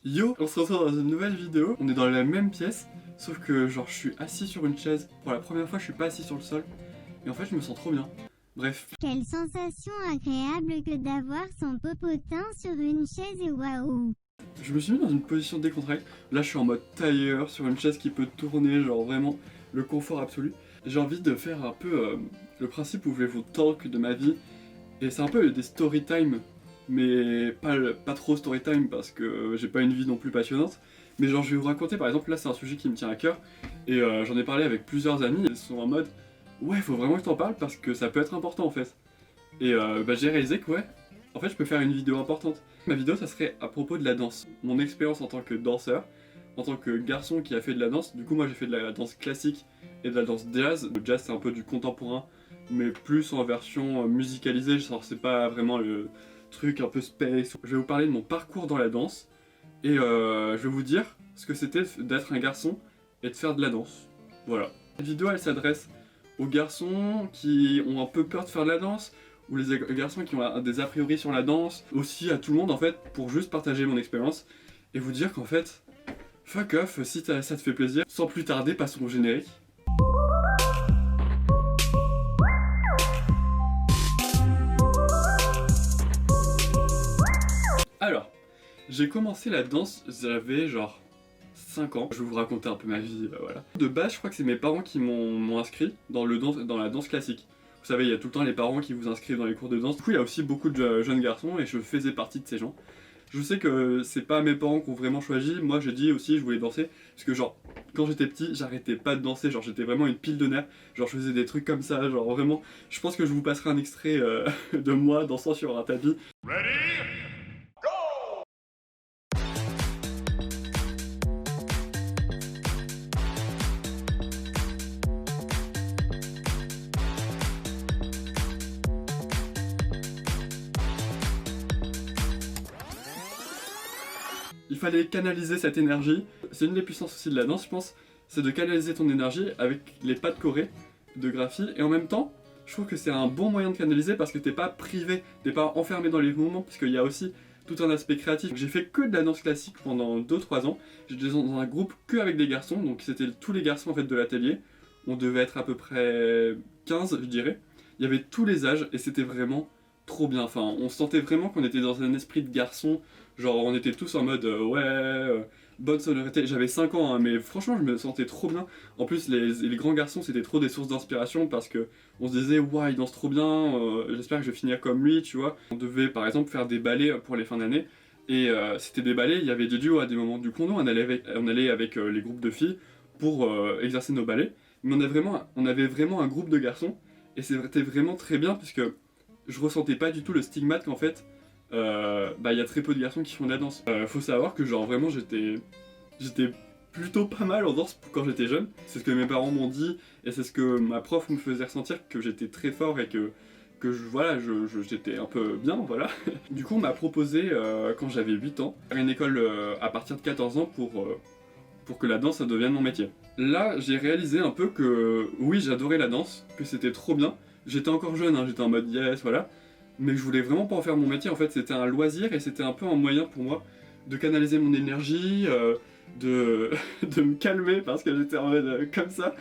Yo, on se retrouve dans une nouvelle vidéo, on est dans la même pièce, sauf que genre je suis assis sur une chaise. Pour la première fois je suis pas assis sur le sol, et en fait je me sens trop bien. Bref. Quelle sensation agréable que d'avoir son popotin sur une chaise et waouh. Je me suis mis dans une position décontractée, là je suis en mode tailleur, sur une chaise qui peut tourner, genre vraiment le confort absolu. J'ai envie de faire un peu le principe où je vais vous talk de ma vie, et c'est un peu des story time, mais pas trop story time parce que j'ai pas une vie non plus passionnante. Mais genre je vais vous raconter, par exemple, là c'est un sujet qui me tient à cœur, et j'en ai parlé avec plusieurs amis, ils sont en mode ouais faut vraiment que t'en parles parce que ça peut être important en fait. Et j'ai réalisé que ouais, en fait je peux faire une vidéo importante. Ma vidéo ça serait à propos de la danse, mon expérience en tant que danseur, en tant que garçon qui a fait de la danse. Du coup moi j'ai fait de la danse classique et de la danse jazz. Le jazz c'est un peu du contemporain, mais plus en version musicalisée, genre c'est pas vraiment le truc un peu space. Je vais vous parler de mon parcours dans la danse, et je vais vous dire ce que c'était d'être un garçon et de faire de la danse. Voilà. Cette vidéo elle s'adresse aux garçons qui ont un peu peur de faire de la danse, ou les garçons qui ont des a priori sur la danse, aussi à tout le monde en fait, pour juste partager mon expérience et vous dire qu'en fait, fuck off si ça te fait plaisir. Sans plus tarder, passons au générique. Alors, j'ai commencé la danse, j'avais genre 5 ans. Je vais vous raconter un peu ma vie, voilà. De base, je crois que c'est mes parents qui m'ont inscrit dans la danse classique. Vous savez, il y a tout le temps les parents qui vous inscrivent dans les cours de danse. Du coup, il y a aussi beaucoup de jeunes garçons et je faisais partie de ces gens. Je sais que c'est pas mes parents qui ont vraiment choisi. Moi, j'ai dit aussi je voulais danser parce que genre quand j'étais petit, j'arrêtais pas de danser. Genre j'étais vraiment une pile de nerfs. Genre je faisais des trucs comme ça. Genre vraiment, je pense que je vous passerai un extrait de moi dansant sur un tapis. Il fallait canaliser cette énergie. C'est une des puissances aussi de la danse, je pense, c'est de canaliser ton énergie avec les pas de choré, de graphie, et en même temps, je trouve que c'est un bon moyen de canaliser parce que t'es pas privé, t'es pas enfermé dans les mouvements, parce qu'il y a aussi tout un aspect créatif. J'ai fait que de la danse classique pendant 2-3 ans, j'étais dans un groupe que avec des garçons, donc c'était tous les garçons en fait de l'atelier, on devait être à peu près 15 je dirais, il y avait tous les âges, et c'était vraiment trop bien, enfin on sentait vraiment qu'on était dans un esprit de garçon. Genre on était tous en mode bonne sonorité. J'avais 5 ans hein, mais franchement je me sentais trop bien. En plus les grands garçons c'était trop des sources d'inspiration parce que on se disait ouais il danse trop bien, j'espère que je vais finir comme lui, tu vois. On devait par exemple faire des ballets pour les fins d'année. Et c'était des ballets, il y avait des duos à des moments du cours, on allait avec les groupes de filles pour exercer nos ballets. Mais on avait vraiment un groupe de garçons et c'était vraiment très bien puisque je ressentais pas du tout le stigmate qu'en fait y a très peu de garçons qui font de la danse. Faut savoir que genre vraiment j'étais plutôt pas mal en danse quand j'étais jeune. C'est ce que mes parents m'ont dit et c'est ce que ma prof me faisait ressentir, que j'étais très fort et que j'étais un peu bien, voilà. Du coup on m'a proposé quand j'avais 8 ans faire une école à partir de 14 ans pour que la danse ça devienne mon métier. Là j'ai réalisé un peu que oui j'adorais la danse, que c'était trop bien. J'étais encore jeune, hein, j'étais en mode yes, voilà. Mais je voulais vraiment pas en faire mon métier, en fait c'était un loisir et c'était un peu un moyen pour moi de canaliser mon énergie, de me calmer parce que j'étais en mode comme ça.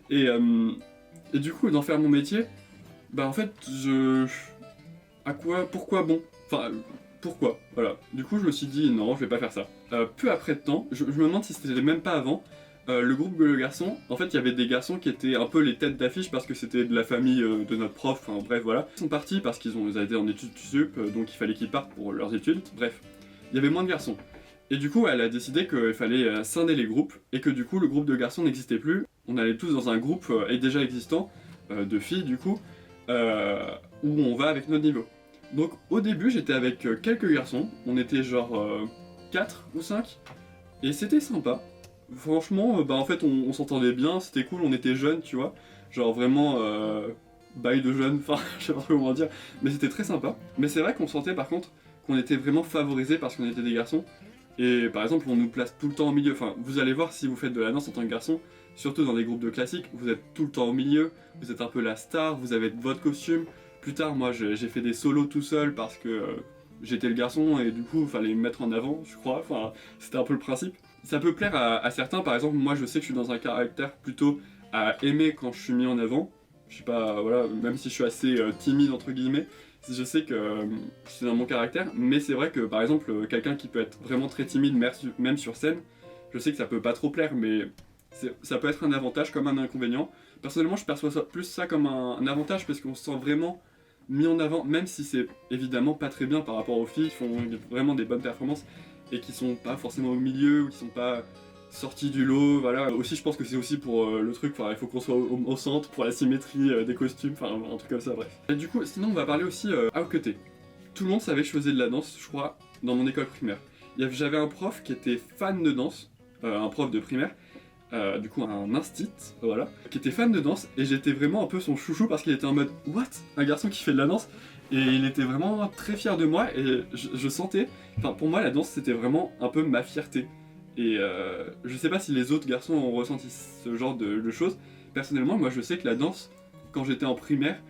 Et du coup d'en faire mon métier, bah en fait pourquoi bon. Enfin pourquoi, voilà. Du coup je me suis dit non je vais pas faire ça. Peu après de temps, je me demande si c'était même pas avant, le groupe Le Garçon, en fait il y avait des garçons qui étaient un peu les têtes d'affiche parce que c'était de la famille de notre prof, enfin bref voilà. Ils sont partis parce qu'ils ont été en études sup, donc il fallait qu'ils partent pour leurs études, bref. Il y avait moins de garçons. Et du coup elle a décidé qu'il fallait scinder les groupes, et que du coup le groupe de garçons n'existait plus. On allait tous dans un groupe déjà existant, de filles du coup, où on va avec notre niveau. Donc au début j'étais avec quelques garçons, on était genre 4 ou 5, et c'était sympa. Franchement, en fait on s'entendait bien, c'était cool, on était jeunes, tu vois. Genre vraiment bail de jeunes, enfin je sais pas trop comment dire, mais c'était très sympa. Mais c'est vrai qu'on sentait par contre qu'on était vraiment favorisés parce qu'on était des garçons. Et par exemple on nous place tout le temps au milieu, enfin vous allez voir si vous faites de la danse en tant que garçon, surtout dans des groupes de classiques, vous êtes tout le temps au milieu, vous êtes un peu la star, vous avez votre costume. Plus tard moi j'ai fait des solos tout seul parce que j'étais le garçon et du coup il fallait me mettre en avant, je crois, enfin c'était un peu le principe. Ça peut plaire à certains, par exemple moi je sais que je suis dans un caractère plutôt à aimer quand je suis mis en avant. Je sais pas, voilà, même si je suis assez timide entre guillemets, je sais que c'est dans mon caractère, mais c'est vrai que par exemple quelqu'un qui peut être vraiment très timide même sur scène, je sais que ça peut pas trop plaire, mais ça peut être un avantage comme un inconvénient. Personnellement je perçois plus ça comme un avantage parce qu'on se sent vraiment mis en avant, même si c'est évidemment pas très bien par rapport aux filles qui font vraiment des bonnes performances et qui sont pas forcément au milieu ou qui sont pas sortis du lot, voilà. Aussi je pense que c'est aussi pour le truc, enfin, il faut qu'on soit au centre pour la symétrie des costumes, enfin un truc comme ça, bref. Et du coup, sinon on va parler aussi à côté. Tout le monde savait que je faisais de la danse, je crois, dans mon école primaire. J'avais un prof qui était fan de danse, un prof de primaire, du coup un instit, voilà, qui était fan de danse, et j'étais vraiment un peu son chouchou parce qu'il était en mode « What ? Un garçon qui fait de la danse ?» Et il était vraiment très fier de moi, et je sentais, enfin pour moi la danse c'était vraiment un peu ma fierté. Et je sais pas si les autres garçons ont ressenti ce genre de choses. Personnellement, moi je sais que la danse, quand j'étais en primaire,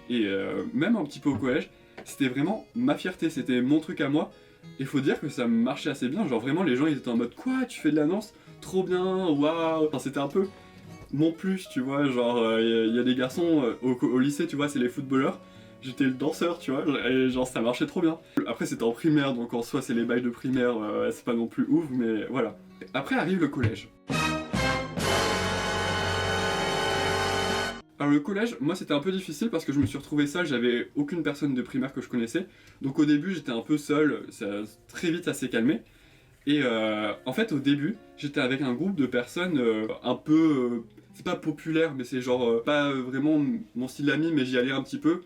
et même un petit peu au collège, c'était vraiment ma fierté, c'était mon truc à moi. Et faut dire que ça marchait assez bien, genre vraiment les gens ils étaient en mode « Quoi, tu fais de la danse ? Trop bien, waouh !» Enfin c'était un peu mon plus, tu vois, genre y a des garçons au lycée, tu vois, c'est les footballeurs. J'étais le danseur, tu vois, et genre ça marchait trop bien. Après c'était en primaire, donc en soi c'est les bails de primaire, c'est pas non plus ouf, mais voilà. Après arrive le collège. Alors le collège, moi c'était un peu difficile parce que je me suis retrouvé seul, j'avais aucune personne de primaire que je connaissais. Donc au début j'étais un peu seul, très vite ça s'est calmé. Et en fait au début j'étais avec un groupe de personnes un peu... c'est pas populaire, mais c'est genre pas vraiment mon style d'ami, mais j'y allais un petit peu.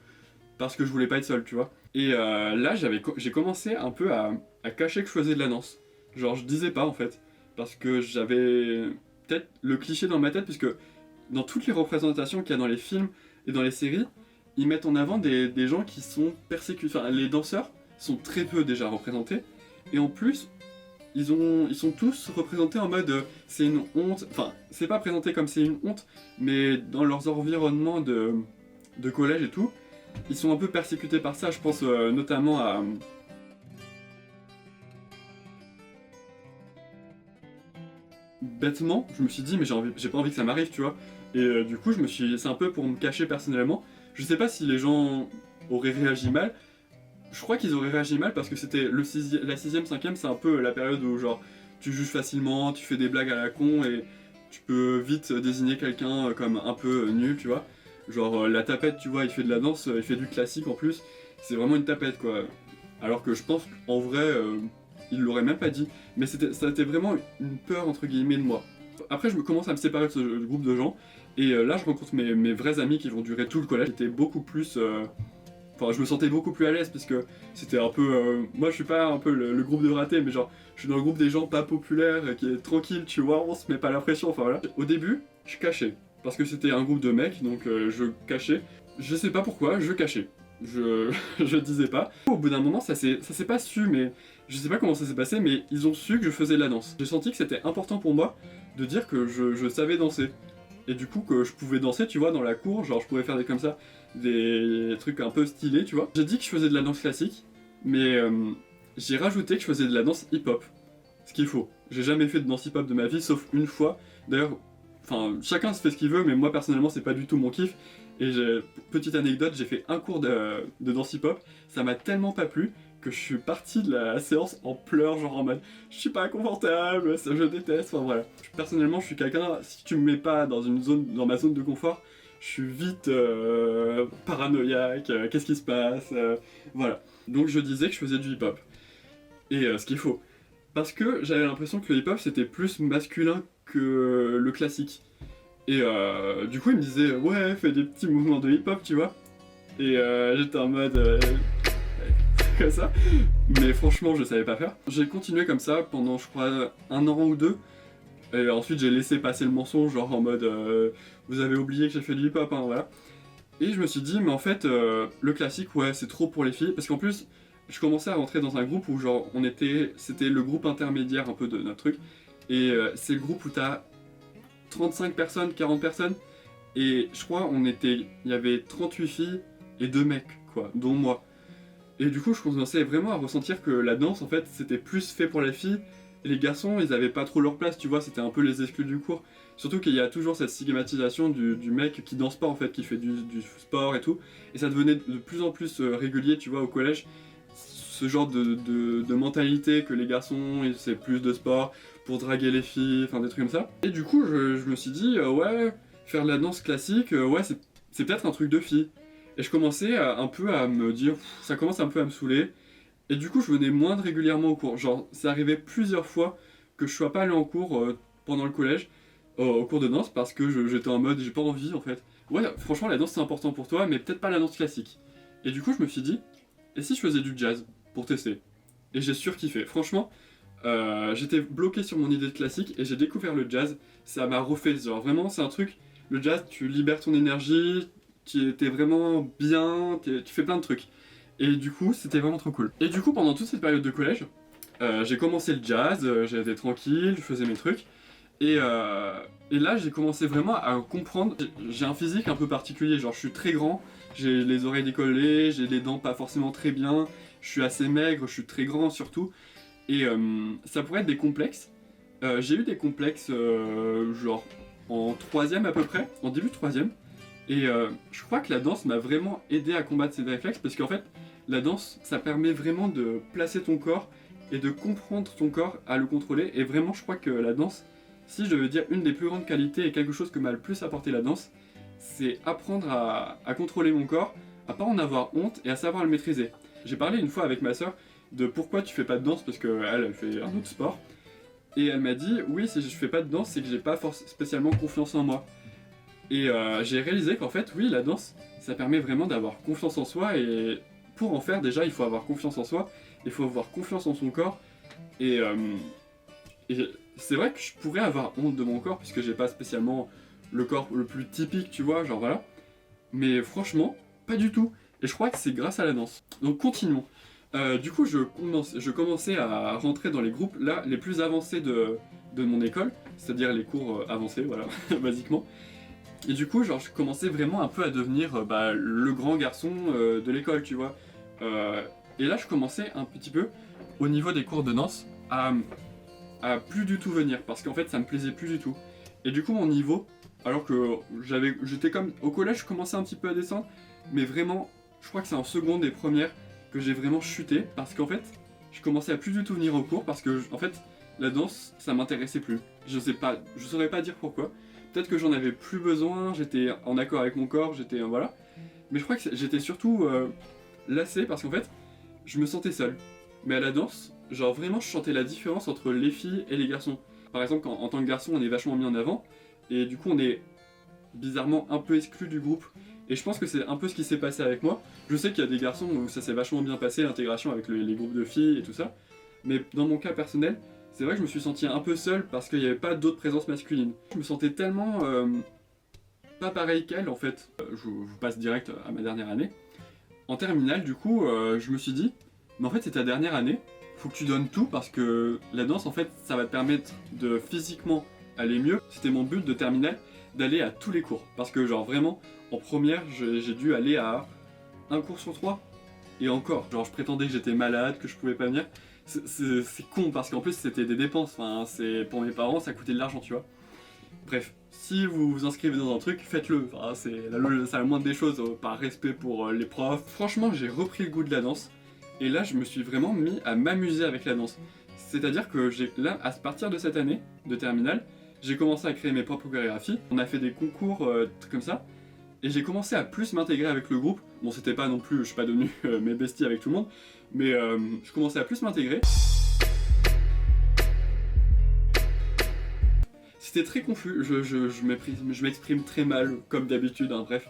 Parce que je voulais pas être seul, tu vois. Et là, j'ai commencé un peu à cacher que je faisais de la danse. Genre, je disais pas en fait. Parce que j'avais peut-être le cliché dans ma tête, puisque dans toutes les représentations qu'il y a dans les films et dans les séries, ils mettent en avant des gens qui sont persécutés. Enfin, les danseurs sont très peu déjà représentés. Et en plus, ils sont tous représentés en mode c'est une honte. Enfin, c'est pas présenté comme c'est une honte, mais dans leurs environnements de collège et tout. Ils sont un peu persécutés par ça, je pense notamment à... Bêtement, je me suis dit mais j'ai pas envie que ça m'arrive, tu vois. Et du coup, c'est un peu pour me cacher personnellement. Je sais pas si les gens auraient réagi mal. Je crois qu'ils auraient réagi mal parce que c'était la 6ème, 5ème, c'est un peu la période où genre tu juges facilement, tu fais des blagues à la con et tu peux vite désigner quelqu'un comme un peu nul, tu vois. Genre la tapette, tu vois, il fait de la danse, il fait du classique en plus, c'est vraiment une tapette quoi. Alors que je pense qu'en vrai, il l'aurait même pas dit, mais ça a été vraiment une peur entre guillemets de moi. Après, je commence à me séparer de ce groupe de gens, et là je rencontre mes vrais amis qui vont durer tout le collège. J'étais beaucoup plus. Enfin, je me sentais beaucoup plus à l'aise parce que c'était un peu. Moi, je suis pas un peu le groupe de ratés, mais genre, je suis dans le groupe des gens pas populaires, qui est tranquille, tu vois, on se met pas la pression, enfin voilà. Au début, je cachais. Parce que c'était un groupe de mecs, donc je cachais. Je sais pas pourquoi, je cachais. Je disais pas. Au bout d'un moment, ça s'est pas su, mais je sais pas comment ça s'est passé, mais ils ont su que je faisais de la danse. J'ai senti que c'était important pour moi de dire que je savais danser. Et du coup, que je pouvais danser, tu vois, dans la cour, genre je pouvais faire des trucs un peu stylés, tu vois. J'ai dit que je faisais de la danse classique, mais j'ai rajouté que je faisais de la danse hip-hop. Ce qu'il faut. J'ai jamais fait de danse hip-hop de ma vie, sauf une fois. D'ailleurs, enfin, chacun se fait ce qu'il veut, mais moi personnellement, c'est pas du tout mon kiff. Et petite anecdote, j'ai fait un cours de danse hip-hop, ça m'a tellement pas plu que je suis parti de la séance en pleurs, genre en mode je suis pas confortable, je déteste, enfin voilà. Personnellement, je suis quelqu'un, si tu me mets pas dans ma zone de confort, je suis vite paranoïaque, qu'est-ce qui se passe, voilà. Donc je disais que je faisais du hip-hop. Et ce qu'il faut. Parce que j'avais l'impression que le hip-hop c'était plus masculin que le classique. Et du coup il me disait ouais fais des petits mouvements de hip-hop tu vois. Et j'étais en mode comme ça. Mais franchement je savais pas faire. J'ai continué comme ça pendant je crois 1 an ou 2. Et ensuite j'ai laissé passer le mensonge genre en mode vous avez oublié que j'ai fait du hip-hop hein, voilà. Et je me suis dit mais en fait le classique ouais c'est trop pour les filles. Parce qu'en plus je commençais à rentrer dans un groupe où genre c'était le groupe intermédiaire un peu de notre truc. Et c'est le groupe où t'as 35 personnes, 40 personnes, et je crois il y avait 38 filles et 2 mecs, quoi, dont moi. Et du coup, je commençais vraiment à ressentir que la danse, en fait, c'était plus fait pour la fille. Et les garçons, ils avaient pas trop leur place, tu vois, c'était un peu les exclus du cours. Surtout qu'il y a toujours cette stigmatisation du mec qui danse pas, en fait, qui fait du sport et tout. Et ça devenait de plus en plus régulier, tu vois, au collège. Ce genre de mentalité que les garçons, c'est plus de sport pour draguer les filles, enfin des trucs comme ça. Et du coup, je me suis dit, ouais, faire de la danse classique, ouais, c'est peut-être un truc de fille. Et je commençais un peu à me dire, ça commence un peu à me saouler. Et du coup, je venais moins régulièrement au cours. Genre, c'est arrivé plusieurs fois que je sois pas allé en cours pendant le collège, au cours de danse, parce que j'étais en mode, j'ai pas envie en fait. Ouais, franchement, la danse c'est important pour toi, mais peut-être pas la danse classique. Et du coup, je me suis dit, et si je faisais du jazz pour tester? Et j'ai surkiffé. Franchement, j'étais bloqué sur mon idée de classique et j'ai découvert le jazz. Ça m'a refait. Genre, vraiment, c'est un truc. Le jazz, tu libères ton énergie, t'es vraiment bien, tu fais plein de trucs. Et du coup, c'était vraiment trop cool. Et du coup, pendant toute cette période de collège, j'ai commencé le jazz, j'étais tranquille, je faisais mes trucs. Et là, j'ai commencé vraiment à comprendre. J'ai un physique un peu particulier, genre je suis très grand, j'ai les oreilles décollées, j'ai les dents pas forcément très bien, je suis assez maigre, je suis très grand surtout. Et ça pourrait être des complexes. J'ai eu des complexes genre en troisième à peu près, en début de troisième. Et je crois que la danse m'a vraiment aidé à combattre ces réflexes parce qu'en fait, la danse, ça permet vraiment de placer ton corps et de comprendre ton corps à le contrôler. Et vraiment, je crois que la danse, si je devais dire une des plus grandes qualités et quelque chose que m'a le plus apporté la danse, c'est apprendre à contrôler mon corps, à pas en avoir honte et à savoir le maîtriser. J'ai parlé une fois avec ma soeur de pourquoi tu fais pas de danse parce qu'elle fait un autre sport. Et elle m'a dit, oui, si je fais pas de danse, c'est que j'ai pas spécialement confiance en moi. Et j'ai réalisé qu'en fait, oui, la danse, ça permet vraiment d'avoir confiance en soi. Et pour en faire, déjà, il faut avoir confiance en soi, il faut avoir confiance en son corps. Et c'est vrai que je pourrais avoir honte de mon corps, puisque j'ai pas spécialement le corps le plus typique, tu vois, genre voilà. Mais franchement, pas du tout. Et je crois que c'est grâce à la danse. Donc continuons. Du coup, je commençais à rentrer dans les groupes là les plus avancés de mon école, c'est-à-dire les cours avancés, voilà, basiquement. Et du coup, genre, je commençais vraiment un peu à devenir le grand garçon de l'école, tu vois. Et là, je commençais un petit peu, au niveau des cours de danse, à plus du tout venir, parce qu'en fait, ça me plaisait plus du tout. Et du coup, mon niveau, alors que j'étais comme... Au collège, je commençais un petit peu à descendre, mais vraiment, je crois que c'est en seconde et première que j'ai vraiment chuté, parce qu'en fait, je commençais à plus du tout venir au cours, parce que, en fait, la danse, ça m'intéressait plus. Je saurais pas dire pourquoi. Peut-être que j'en avais plus besoin, j'étais en accord avec mon corps, j'étais... voilà. Mais je crois que j'étais surtout lassé, parce qu'en fait, je me sentais seul. Mais à la danse, genre vraiment, je sentais la différence entre les filles et les garçons. Par exemple, en tant que garçon, on est vachement mis en avant, et du coup, on est bizarrement un peu exclu du groupe. Et je pense que c'est un peu ce qui s'est passé avec moi. Je sais qu'il y a des garçons où ça s'est vachement bien passé, l'intégration avec les groupes de filles et tout ça. Mais dans mon cas personnel, c'est vrai que je me suis senti un peu seul parce qu'il n'y avait pas d'autres présences masculines. Je me sentais tellement pas pareil qu'elle en fait. Je vous passe direct à ma dernière année. En terminale, du coup, je me suis dit, mais en fait c'est ta dernière année, faut que tu donnes tout parce que la danse en fait ça va te permettre de physiquement aller mieux. C'était mon but de terminale, d'aller à tous les cours. Parce que genre vraiment, en première, j'ai dû aller à un cours sur 3. Et encore, genre je prétendais que j'étais malade, que je pouvais pas venir. C'est con parce qu'en plus c'était des dépenses, enfin, pour mes parents ça coûtait de l'argent, tu vois. Bref, si vous vous inscrivez dans un truc, faites-le, enfin, c'est la moindre des choses, par respect pour les profs. Franchement, j'ai repris le goût de la danse, et là je me suis vraiment mis à m'amuser avec la danse. C'est-à-dire que là, à partir de cette année de terminale, j'ai commencé à créer mes propres chorégraphies, on a fait des concours, trucs comme ça, et j'ai commencé à plus m'intégrer avec le groupe. Bon, c'était pas non plus, je suis pas devenu mes besties avec tout le monde, mais je commençais à plus m'intégrer. C'était très confus, je m'exprime très mal, comme d'habitude, hein, bref.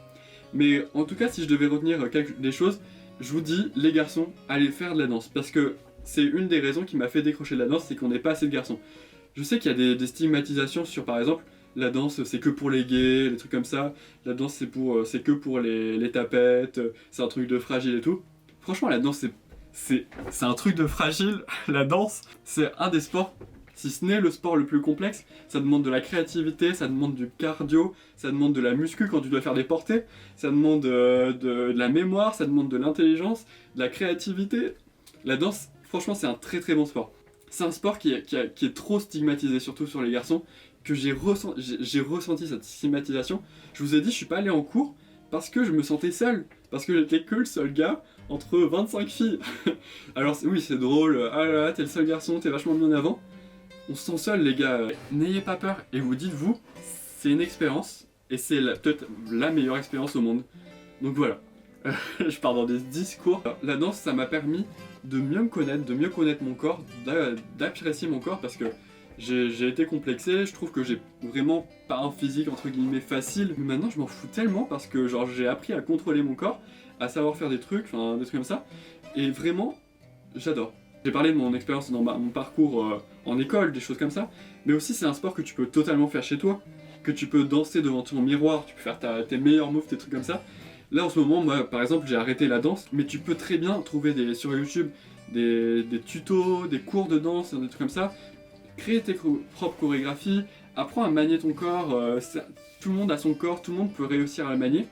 Mais en tout cas, si je devais retenir des choses, je vous dis, les garçons, allez faire de la danse. Parce que c'est une des raisons qui m'a fait décrocher de la danse, c'est qu'on n'est pas assez de garçons. Je sais qu'il y a des stigmatisations sur, par exemple, la danse c'est que pour les gays, les trucs comme ça. La danse c'est que pour les tapettes, c'est un truc de fragile et tout. Franchement, la danse c'est un truc de fragile. La danse, c'est un des sports si ce n'est le sport le plus complexe. Ça demande de la créativité, ça demande du cardio, ça demande de la muscu quand tu dois faire des portées, ça demande de la mémoire, ça demande de l'intelligence, de la créativité. La danse, franchement, c'est un très très bon sport. C'est un sport qui est trop stigmatisé, surtout sur les garçons, que j'ai ressenti cette stigmatisation. Je vous ai dit, je suis pas allé en cours parce que je me sentais seul, parce que j'étais que le seul gars entre 25 filles. Alors oui, c'est drôle, ah là là, t'es le seul garçon, t'es vachement mis en avant. On se sent seul les gars, n'ayez pas peur, et vous dites-vous, c'est une expérience, et c'est peut-être la meilleure expérience au monde. Donc voilà, je pars dans des discours. Alors, la danse, ça m'a permis de mieux me connaître, de mieux connaître mon corps, d'apprécier mon corps, parce que j'ai été complexé, je trouve que j'ai vraiment pas un physique entre guillemets facile, mais maintenant je m'en fous tellement parce que genre j'ai appris à contrôler mon corps, à savoir faire des trucs comme ça, et vraiment j'adore. J'ai parlé de mon expérience dans mon parcours en école, des choses comme ça, mais aussi c'est un sport que tu peux totalement faire chez toi, que tu peux danser devant ton miroir, tu peux faire tes meilleurs moves, tes trucs comme ça. Là en ce moment, moi par exemple j'ai arrêté la danse, mais tu peux très bien trouver sur YouTube des tutos, des cours de danse, des trucs comme ça. Crée tes propres chorégraphies, apprends à manier ton corps, tout le monde a son corps, tout le monde peut réussir à le manier.